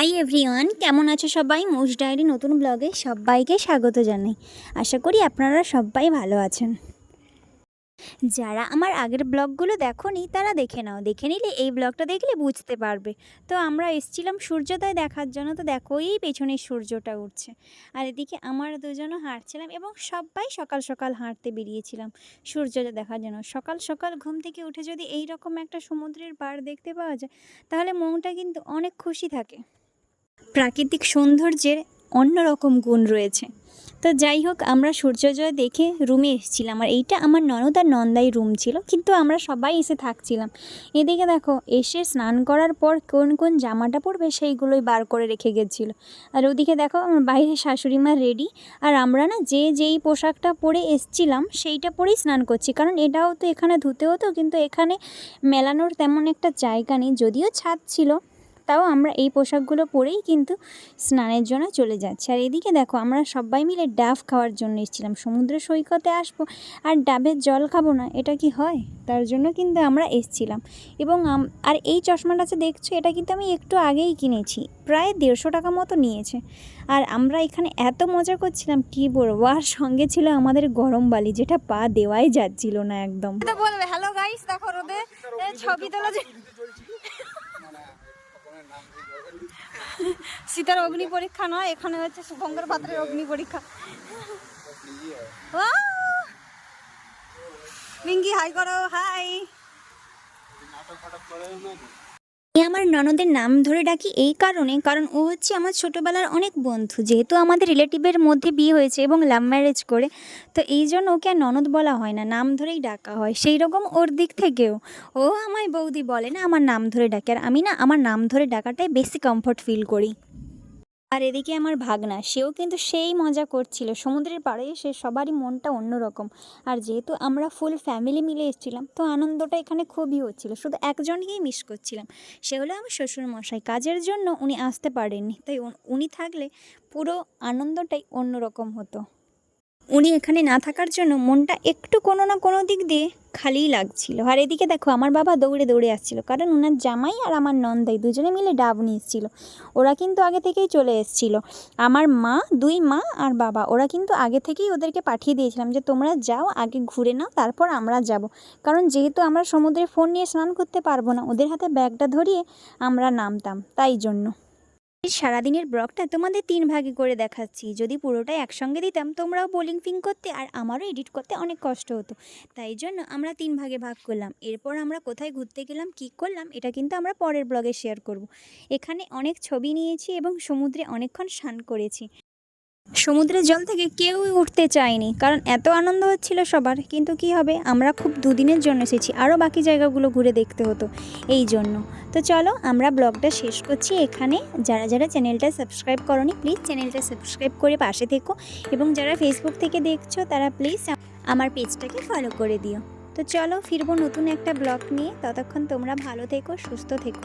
Hi everyone, কেমন আছো সবাই? মোস্ট ডায়েরি নতুন ব্লগে সবাইকে স্বাগত জানাই। আশা করি আপনারা সবাই ভালো আছেন। যারা আমার আগের ব্লগগুলো দেখোনি তারা দেখে নাও, দেখে নিলে এই ব্লগটা দেখলে বুঝতে পারবে। তো আমরা এসেছিলাম সূর্যোদয় দেখার জন্য। তো দেখো এই পেছনে সূর্যটা উঠছে, আর এদিকে আমরা দুজনও হাঁটছিলাম এবং সবাই সকাল সকাল হাঁটতে বেরিয়েছিলাম সূর্যোদয় দেখার জন্য। সকাল সকাল ঘুম থেকে উঠে যদি এই রকম একটা সমুদ্রের পাড় দেখতে পাওয়া যায় তাহলে মনটা কিন্তু অনেক খুশি থাকে। প্রাকৃতিক সৌন্দর্যের অন্যরকম গুণ রয়েছে। তো যাই হোক, আমরা সূর্যোদয় দেখে রুমে এসেছিলাম, আর এইটা আমার ননদ আর নন্দাই রুম ছিল, কিন্তু আমরা সবাই এসে থাকছিলাম। এদিকে দেখো, এসে স্নান করার পর কোন কোন জামাটা পরবে সেইগুলোই বার করে রেখে গেছিলো। আর ওদিকে দেখো আমার বাইরে শাশুড়ি মা রেডি, আর আমরা না যেই পোশাকটা পরে এসছিলাম সেইটা পরেই স্নান করছি, কারণ এটাও তো এখানে ধুতে হতো, কিন্তু এখানে মেলানোর তেমন একটা জায়গা নেই, যদিও ছাদ ছিল, তাও আমরা এই পোশাকগুলো পরেই কিন্তু স্নানের জন্য চলে যাচ্ছি। আর এদিকে দেখো, আমরা সবাই মিলে ডাব খাওয়ার জন্য এসেছিলাম। সমুদ্র সৈকতে আসবো আর ডাবের জল খাবো না, এটা কি হয়? তার জন্য কিন্তু আমরা এসেছিলাম। এবং আর এই চশমাটা যে দেখছো, এটা কিন্তু আমি একটু আগেই কিনেছি, প্রায় 150 টাকা মতো নিয়েছে। আর আমরা এখানে এত মজা করছিলাম কি বলবো, আর সঙ্গে ছিল আমাদের গরম বালি, যেটা পা দেওয়াই যাচ্ছিল না একদম। বলবে হ্যালো গাইস, দেখো রোদে ছবি তোলা সীতার অগ্নি পরীক্ষা নয়, এখানে হচ্ছে শুভঙ্কর পাত্রের অগ্নি পরীক্ষা। মিঙ্গি হাই করো, হাই। আমার ননদের নাম ধরে ডাকি এই কারণ ও হচ্ছে আমার ছোটোবেলার অনেক বন্ধু। যেহেতু আমাদের রিলেটিভের মধ্যে বিয়ে হয়েছে এবং লাভ ম্যারেজ করে, তো এই জন্য ওকে আর ননদ বলা হয় না, নাম ধরেই ডাকা হয়। সেই রকম ওর দিক থেকেও ও আমায় বৌদি বলে না, আমার নাম ধরে ডাকে। আর আমি না আমার নাম ধরে ডাকাটাই বেশি কমফর্ট ফিল করি। আর এদিকে আমার ভাগনা, সেও কিন্তু সেই মজা করছিল সমুদ্রের পাড়ে এসে। সবারই মনটা অন্যরকম। আর যেহেতু আমরা ফুল ফ্যামিলি মিলে এসেছিলাম, তো আনন্দটা এখানে খুবই হচ্ছিল। শুধু একজনকেই মিস করছিলাম, সে হলো আমার শ্বশুরমশাই। কাজের জন্য উনি আসতে পারেননি, তাই উনি থাকলে পুরো আনন্দটাই অন্যরকম হতো। উনি এখানে না থাকার জন্য মনটা একটু কোনো না কোনো দিক দিয়ে খালিই লাগছিল। আর এদিকে দেখো, আমার বাবা দৌড়ে দৌড়ে আসছিল, কারণ ওনার জামাই আর আমার নন্দাই দুজনে মিলে ডাব নিয়ে এসেছিল। ওরা কিন্তু আগে থেকেই চলে এসেছিল। আমার মা, 2 মা আর বাবা, ওরা কিন্তু আগে থেকেই ওদেরকে পাঠিয়ে দিয়েছিলাম যে তোমরা যাও, আগে ঘুরে নাও, তারপর আমরা যাব। কারণ যেহেতু আমরা সমুদ্রে ফোন নিয়ে স্নান করতে পারবো না, ওদের হাতে ব্যাগটা ধরিয়ে আমরা নামতাম, তাই জন্য। সারাদিনের ব্লগটা তোমাদের 3 ভাগে করে দেখাচ্ছি। যদি পুরোটাই একসঙ্গে দিতাম তোমরাও বোলিং ফিং করতে আর আমারও এডিট করতে অনেক কষ্ট হতো, তাই জন্য আমরা 3 ভাগে ভাগ করলাম। এরপর আমরা কোথায় ঘুরতে গেলাম, কী করলাম, এটা কিন্তু আমরা পরের ব্লগে শেয়ার করব। এখানে অনেক ছবি নিয়েছি এবং সমুদ্রে অনেকক্ষণ স্নান করেছি। সমুদ্রের জল থেকে কেউ উঠতে চায়নি, কারণ এত আনন্দ হচ্ছিল সবার। কিন্তু কি হবে, আমরা খুব 2 দিনের জন্য এসেছি, আরও বাকি জায়গাগুলো ঘুরে দেখতে হতো, এই জন্য। তো চলো আমরা ব্লগটা শেষ করছি এখানে। যারা যারা চ্যানেলটা সাবস্ক্রাইব করোনি, প্লিজ চ্যানেলটা সাবস্ক্রাইব করে পাশে থেকো, এবং যারা ফেসবুক থেকে দেখছো তারা প্লিজ আমার পেজটাকে ফলো করে দিও। তো চলো ফিরবো নতুন একটা ব্লগ নিয়ে, ততক্ষণ তোমরা ভালো থেকো, সুস্থ থেকো।